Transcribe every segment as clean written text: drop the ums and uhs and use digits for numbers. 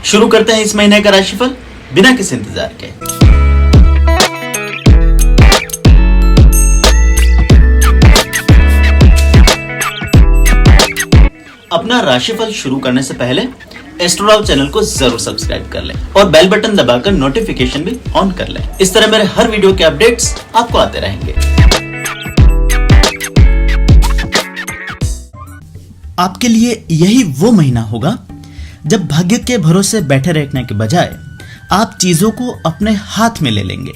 शुरू करते हैं इस महीने का राशिफल बिना किसी इंतजार के। अपना राशिफल शुरू करने से पहले एस्ट्रोलॉग चैनल को जरूर सब्सक्राइब कर लें और बेल बटन दबाकर नोटिफिकेशन भी ऑन कर लें। इस तरह मेरे हर वीडियो के अपडेट्स आपको आते रहेंगे। आपके लिए यही वो महीना होगा जब भाग्य के भरोसे बैठे रहने के बजाय आप चीजों को अपने हाथ में ले लेंगे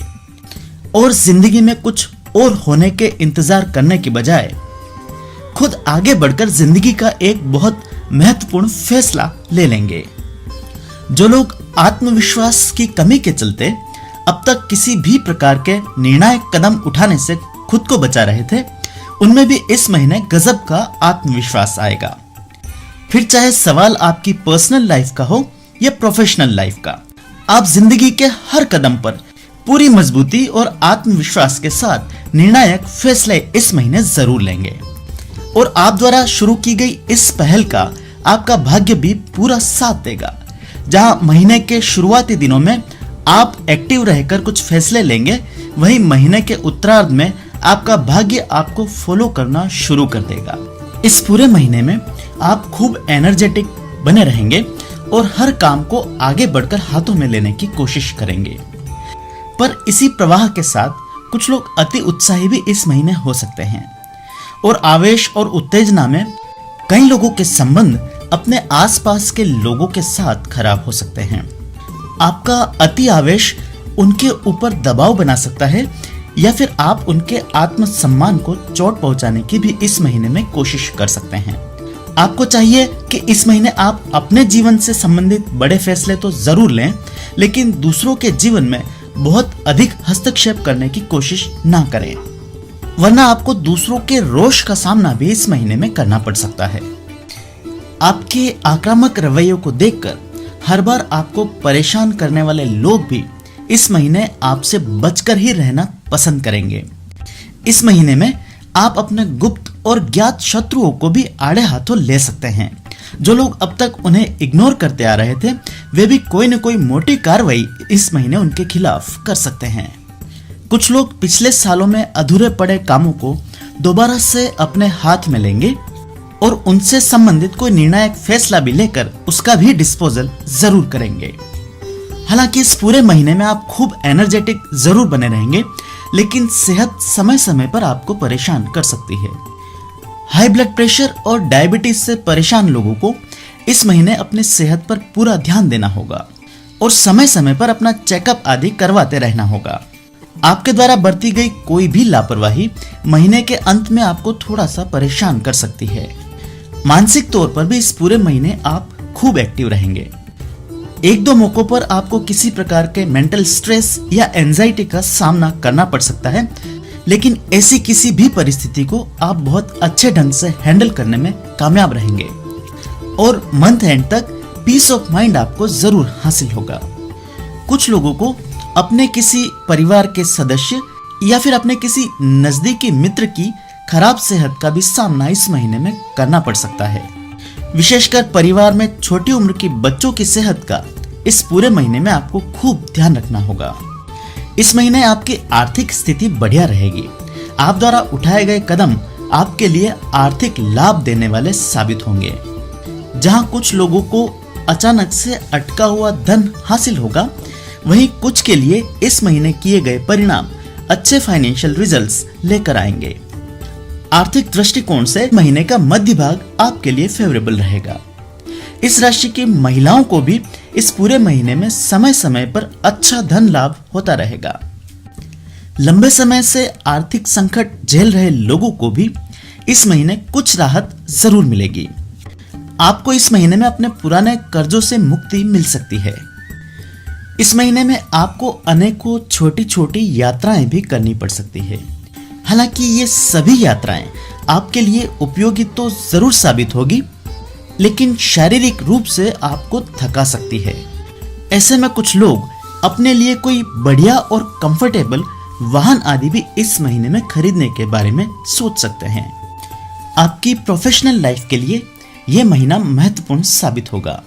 और जिंदगी में कुछ और होने के इंतजार करने के बजाय खुद आगे बढ़कर जिंदगी का एक बहुत महत्वपूर्ण फैसला ले लेंगे। जो लोग आत्मविश्वास की कमी के चलते अब तक किसी भी प्रकार के निर्णायक कदम उठाने से खुद को बचा रहे थे, उनमें भी इस महीने गजब का आत्मविश्वास आएगा। फिर चाहे सवाल आपकी पर्सनल लाइफ का हो या प्रोफेशनल लाइफ का, आप जिंदगी के हर कदम पर पूरी मजबूती और आत्मविश्वास के साथ निर्णायक फैसले इस महीने जरूर लेंगे और आप द्वारा शुरू की गई इस पहल का आपका भाग्य भी पूरा साथ देगा। जहां महीने के शुरुआती दिनों में आप एक्टिव रहकर कुछ फैसले लेंगे, वहीं महीने के उत्तरार्ध में आपका भाग्य आपको फॉलो करना शुरू कर देगा। इस पूरे महीने में आप खूब एनर्जेटिक बने रहेंगे और हर काम को आगे बढ़कर हाथों में लेने की कोशिश करेंगे। पर इसी प्रवाह के साथ कुछ लोग अति उत्साही भी इस महीने हो सकते हैं और आवेश और उत्तेजना में कई लोगों के संबंध अपने आसपास के लोगों के साथ खराब हो सकते हैं। आपका अति आवेश उनके ऊपर दबाव बना सकता है या फिर आप उनके आत्मसम्मान को चोट पहुंचाने की भी इस महीने में कोशिश कर सकते हैं। आपको चाहिए कि इस महीने आप अपने जीवन से संबंधित बड़े फैसले तो जरूर लें, लेकिन दूसरों के जीवन में बहुत अधिक हस्तक्षेप करने की कोशिश ना करें, वरना आपको दूसरों के रोष का सामना भी इस महीने में करना पड़ सकता है। आपके आक्रामक रवैयों को देखकर हर बार आपको परेशान करने वाले लोग भी इस महीने आपसे बचकर ही रहना पसंद करेंगे। इस महीने में आप अपने गुप्त और ज्ञात शत्रुओं को भी आड़े हाथों ले सकते हैं। जो लोग अब तक उन्हें इग्नोर करते आ रहे थे, वे भी कोई न कोई मोटी कार्रवाई इस महीने उनके खिलाफ कर सकते हैं। कुछ लोग पिछले सालों में अधूरे पड़े कामों को दोबारा से अपने हाथ में लेंगे और उनसे संबंधित कोई निर्णायक फैसला भी लेकर उसका भी डिस्पोजल जरूर करेंगे। हालांकि इस पूरे महीने में आप खूब एनर्जेटिक जरूर बने रहेंगे, लेकिन सेहत समय समय पर आपको परेशान कर सकती है। हाई ब्लड प्रेशर और डायबिटीज से परेशान लोगों को इस महीने अपनी सेहत पर पूरा ध्यान देना होगा और समय समय पर अपना चेकअप आदि करवाते रहना होगा। आपके द्वारा बरती गई कोई भी लापरवाही महीने के अंत में आपको थोड़ा सा परेशान कर सकती है। मानसिक तौर पर भी इस पूरे महीने आप खूब एक्टिव रहेंगे। एक दो मौकों पर आपको किसी प्रकार के मेंटल स्ट्रेस या एंजाइटी का सामना करना पड़ सकता है, लेकिन ऐसी किसी भी परिस्थिति को आप बहुत अच्छे ढंग से हैंडल करने में कामयाब रहेंगे और मंथ एंड तक पीस ऑफ माइंड आपको जरूर हासिल होगा। कुछ लोगों को अपने किसी परिवार के सदस्य या फिर अपने किसी नजदीकी मित्र की खराब सेहत का भी सामना इस महीने में करना पड़ सकता है। विशेषकर परिवार में छोटी उम्र की बच्चों की सेहत का इस पूरे महीने में आपको खूब ध्यान रखना होगा। इस महीने आपकी आर्थिक स्थिति बढ़िया रहेगी। आप द्वारा उठाए गए कदम आपके लिए आर्थिक लाभ देने वाले साबित होंगे। जहां कुछ लोगों को अचानक से अटका हुआ धन हासिल होगा, वहीं कुछ के लिए इस महीने किए गए परिणाम अच्छे फाइनेंशियल रिजल्ट्स लेकर आएंगे। आर्थिक दृष्टिकोण से महीने का मध्य भाग आपके लिए फेवरेबल रहेगा। इस राशि की महिलाओं को भी इस पूरे महीने में समय समय पर अच्छा धन लाभ होता रहेगा। लंबे समय से आर्थिक संकट झेल रहे लोगों को भी इस महीने कुछ राहत जरूर मिलेगी। आपको इस महीने में अपने पुराने कर्जों से मुक्ति मिल सकती है। इस महीने में आपको अनेकों छोटी छोटी यात्राएं भी करनी पड़ सकती है। हालांकि ये सभी यात्राएं आपके लिए उपयोगी तो जरूर साबित होगी, लेकिन शारीरिक रूप से आपको थका सकती है। ऐसे में कुछ लोग अपने लिए कोई बढ़िया और कंफर्टेबल वाहन आदि भी इस महीने में खरीदने के बारे में सोच सकते हैं। आपकी प्रोफेशनल लाइफ के लिए यह महीना महत्वपूर्ण साबित होगा।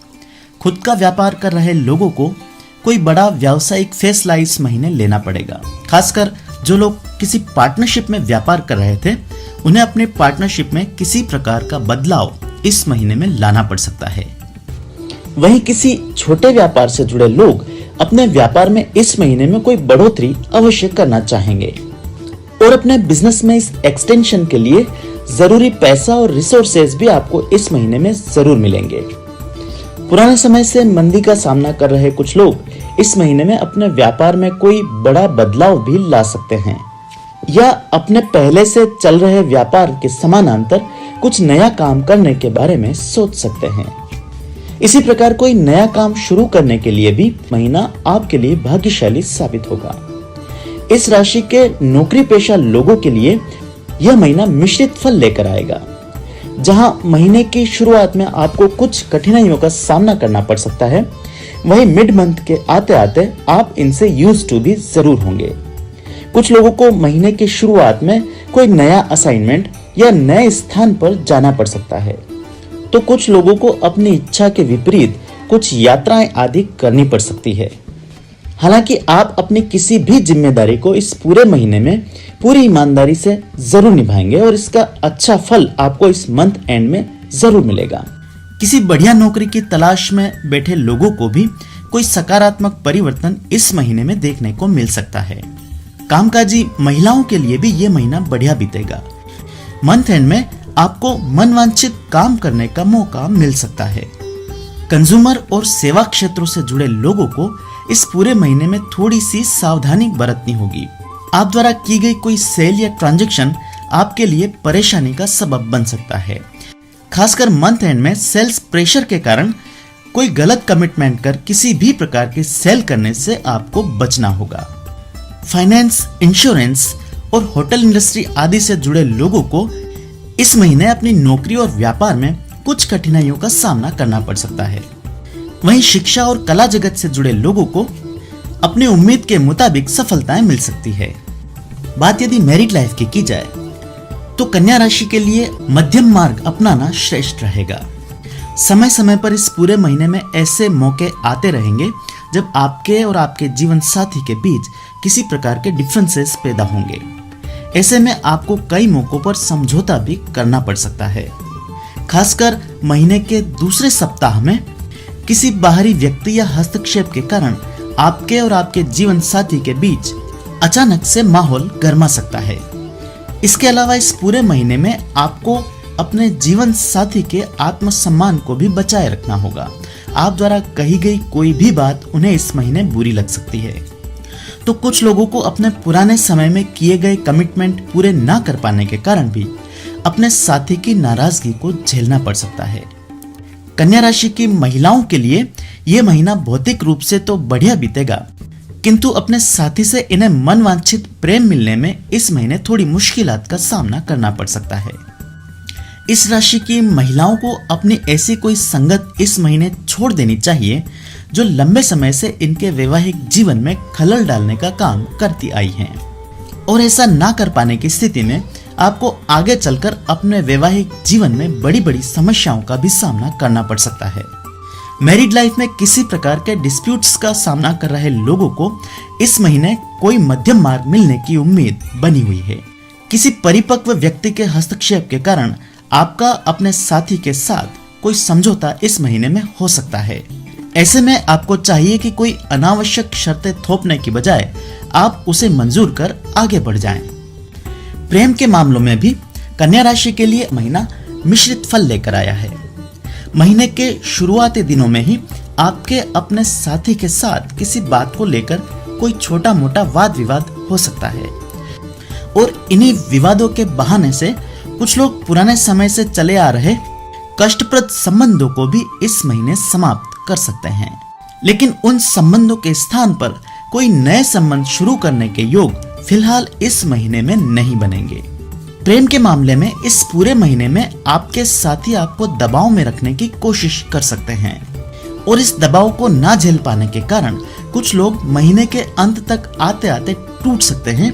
खुद का व्यापार कर रहे लोगों को कोई बड़ा व्यावसायिक फैसला इस महीने लेना पड़ेगा। खासकर जो लोग किसी पार्टनरशिप में व्यापार कर रहे थे, उन्हें अपने पार्टनरशिप में किसी प्रकार का बदलाव इस महीने में लाना पड़ सकता है। वहीं किसी छोटे व्यापार से जुड़े लोग अपने व्यापार में इस महीने में कोई बढ़ोतरी अवश्य करना चाहेंगे और अपने बिजनेस में इस एक्सटेंशन के लिए जरूरी पैसा और रिसोर्सेज भी आपको इस महीने में जरूर मिलेंगे। पुराने समय से मंदी का सामना कर रहे कुछ लोग इस महीने में अपने व्यापार में कोई बड़ा बदलाव भी ला सकते हैं या अपने पहले से चल रहे व्यापार के समानांतर कुछ नया काम करने के बारे में सोच सकते हैं। इसी प्रकार कोई नया काम शुरू करने के लिए भी महीना आपके लिए भाग्यशाली साबित होगा। इस राशि के नौकरी पेशा लोगों के लिए यह महीना मिश्रित फल लेकर आएगा। जहां महीने की शुरुआत में आपको कुछ कठिनाइयों का सामना करना पड़ सकता है, वहीं मिड मंथ के आते आते आप इनसे यूज्ड टू भी जरूर होंगे। कुछ लोगों को महीने की शुरुआत में कोई नया असाइनमेंट या नए स्थान पर जाना पड़ सकता है, तो कुछ लोगों को अपनी इच्छा के विपरीत कुछ यात्राएं आदि करनी पड़ सकती है। हालांकि आप अपनी किसी भी जिम्मेदारी को इस पूरे महीने में पूरी ईमानदारी से जरूर निभाएंगे और इसका अच्छा फल आपको इस मंथ एंड में जरूर मिलेगा। किसी बढ़िया नौकरी की तलाश में बैठे लोगों को भी कोई सकारात्मक परिवर्तन इस महीने में देखने को मिल सकता है। कामकाजी महिलाओं के लिए भी ये महीना बढ़िया बीतेगा। मंथ एंड में आपको मनवांछित काम करने का मौका मिल सकता है। कंज्यूमर और सेवा क्षेत्रों से जुड़े लोगों को इस पूरे महीने में थोड़ी सी सावधानी बरतनी होगी। आप द्वारा की गई कोई सेल या ट्रांजैक्शन आपके लिए परेशानी का सबब बन सकता है। खासकर मंथ एंड में सेल्स प्रेशर के कारण कोई गलत कमिटमेंट कर किसी भी प्रकार के सेल करने से आपको बचना होगा। फाइनेंस, इंश्योरेंस और होटल इंडस्ट्री आदि से जुड़े लोगों को इस महीने अपनी नौकरी और व्यापार में कुछ कठिनाइयों का सामना करना पड़ सकता है। वहीं शिक्षा और कला जगत से जुड़े लोगों को अपनी उम्मीद के मुताबिक सफलताएं मिल सकती है। बात यदि मैरिड लाइफ की जाए तो कन्या राशि के लिए मध्यम मार्ग अपनाना श्रेष्ठ रहेगा। समय समय पर इस पूरे महीने में ऐसे मौके आते रहेंगे जब आपके और आपके जीवन साथी के बीच किसी प्रकार के डिफरेंसेस पैदा होंगे। ऐसे में आपको कई मौकों पर समझौता भी करना पड़ सकता है। खासकर महीने के दूसरे सप्ताह में किसी बाहरी व्यक्ति या हस्तक्षेप के कारण आपके और आपके जीवन साथी के बीच अचानक से माहौल गर्मा सकता है। इसके अलावा इस पूरे महीने में आपको अपने जीवन साथी के आत्मसम्मान को भी बचाए रखना होगा। आप द्वारा कही गई कोई भी बात उन्हें इस महीने बुरी लग सकती है। तो कुछ लोगों को अपने पुराने समय में किए गए कमिटमेंट पूरे ना कर पाने के कारण भी अपने साथी की नाराजगी को झेलना पड़ सकता है। कन्या राशि की महिलाओं के लिए यह महीना भौतिक रूप से तो बढ़िया बीतेगा, किंतु अपने साथी से इन्हें मनवांछित प्रेम मिलने में इस महीने थोड़ी मुश्किलात का सामना करना पड़ सकता है। इस राशि की महिलाओं को अपनी ऐसी कोई संगत इस महीने छोड़ देनी चाहिए जो लंबे समय से इनके वैवाहिक जीवन में खलल डालने का काम करती आई हैं। और ऐसा ना कर पाने की स्थिति में आपको आगे चलकर अपने वैवाहिक जीवन में बड़ी बड़ी समस्याओं का भी सामना करना पड़ सकता है। मैरिड लाइफ में किसी प्रकार के डिस्प्यूट्स का सामना कर रहे लोगों को इस महीने कोई मध्यम मार्ग मिलने की उम्मीद बनी हुई है। किसी परिपक्व व्यक्ति के हस्तक्षेप के कारण आपका अपने साथी के साथ कोई समझौता इस महीने में हो सकता है। ऐसे में आपको चाहिए कि कोई अनावश्यक शर्तें थोपने की बजाय आप उसे मंजूर कर आगे बढ़ जाएं। प्रेम के मामलों में भी कन्या राशि के लिए महीना मिश्रित फल लेकर आया है। महीने के शुरुआती दिनों में ही आपके अपने साथी के साथ किसी बात को लेकर कोई छोटा मोटा वाद विवाद हो सकता है और इन्हीं विवादों के बहाने से कुछ लोग पुराने समय से चले आ रहे कष्टप्रद संबंधों को भी इस महीने समाप्त कर सकते हैं। लेकिन उन संबंधों के स्थान पर कोई नए संबंध शुरू करने के योग फिलहाल इस महीने में नहीं बनेंगे। प्रेम के मामले में इस पूरे महीने में आपके साथी आपको दबाव में रखने की कोशिश कर सकते हैं और इस दबाव को ना झेल पाने के कारण कुछ लोग महीने के अंत तक आते आते टूट सकते हैं,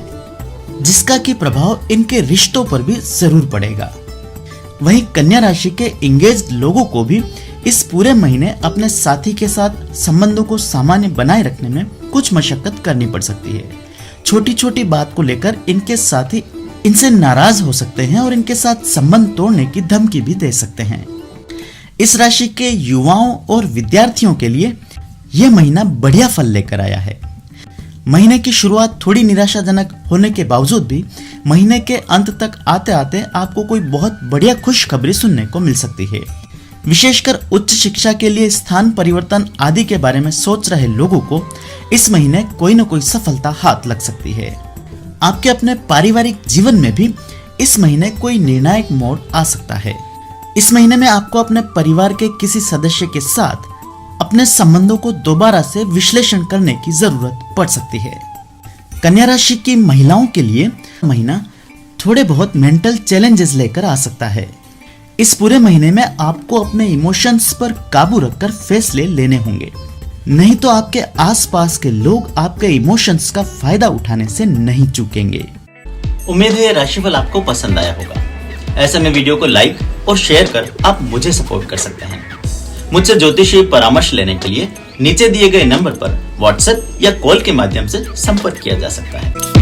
जिसका की प्रभाव इनके रिश्तों पर भी जरूर पड़ेगा। वहीं कन्या राशि के एंगेज्ड लोगों को भी इस पूरे महीने अपने साथी के साथ संबंधों को सामान्य बनाए रखने में कुछ मशक्कत करनी पड़ सकती है। छोटी छोटी बात को लेकर इनके साथी इनसे नाराज हो सकते हैं और इनके साथ संबंध तोड़ने की धमकी भी दे सकते हैं। इस राशि के युवाओं और विद्यार्थियों के लिए यह महीना बढ़िया फल लेकर आया है। महीने की शुरुआत थोड़ी निराशाजनक होने के बावजूद भी महीने के अंत तक आते आते आपको कोई बहुत बढ़िया खुशखबरी सुनने को मिल सकती है। विशेषकर उच्च शिक्षा के लिए स्थान परिवर्तन आदि के बारे में सोच रहे लोगों को इस महीने कोई न कोई सफलता हाथ लग सकती है। आपके अपने पारिवारिक जीवन में भी इस महीने कोई निर्णायक मोड़ आ सकता है। इस महीने में आपको अपने परिवार के किसी सदस्य के साथ अपने संबंधों को दोबारा से विश्लेषण करने की जरूरत पड़ सकती है। कन्या राशि की महिलाओं के लिए महीना थोड़े बहुत मेंटल चैलेंजेस लेकर आ सकता है। इस पूरे महीने में आपको अपने इमोशंस पर काबू रखकर फैसले लेने होंगे, नहीं तो आपके आसपास के लोग आपके इमोशंस का फायदा उठाने से नहीं चूकेंगे। उम्मीद है ये राशिफल आपको पसंद आया होगा। ऐसे में वीडियो को लाइक और शेयर कर आप मुझे सपोर्ट कर सकते हैं। मुझसे ज्योतिषीय परामर्श लेने के लिए नीचे दिए गए नंबर पर व्हाट्सएप या कॉल के माध्यम से संपर्क किया जा सकता है।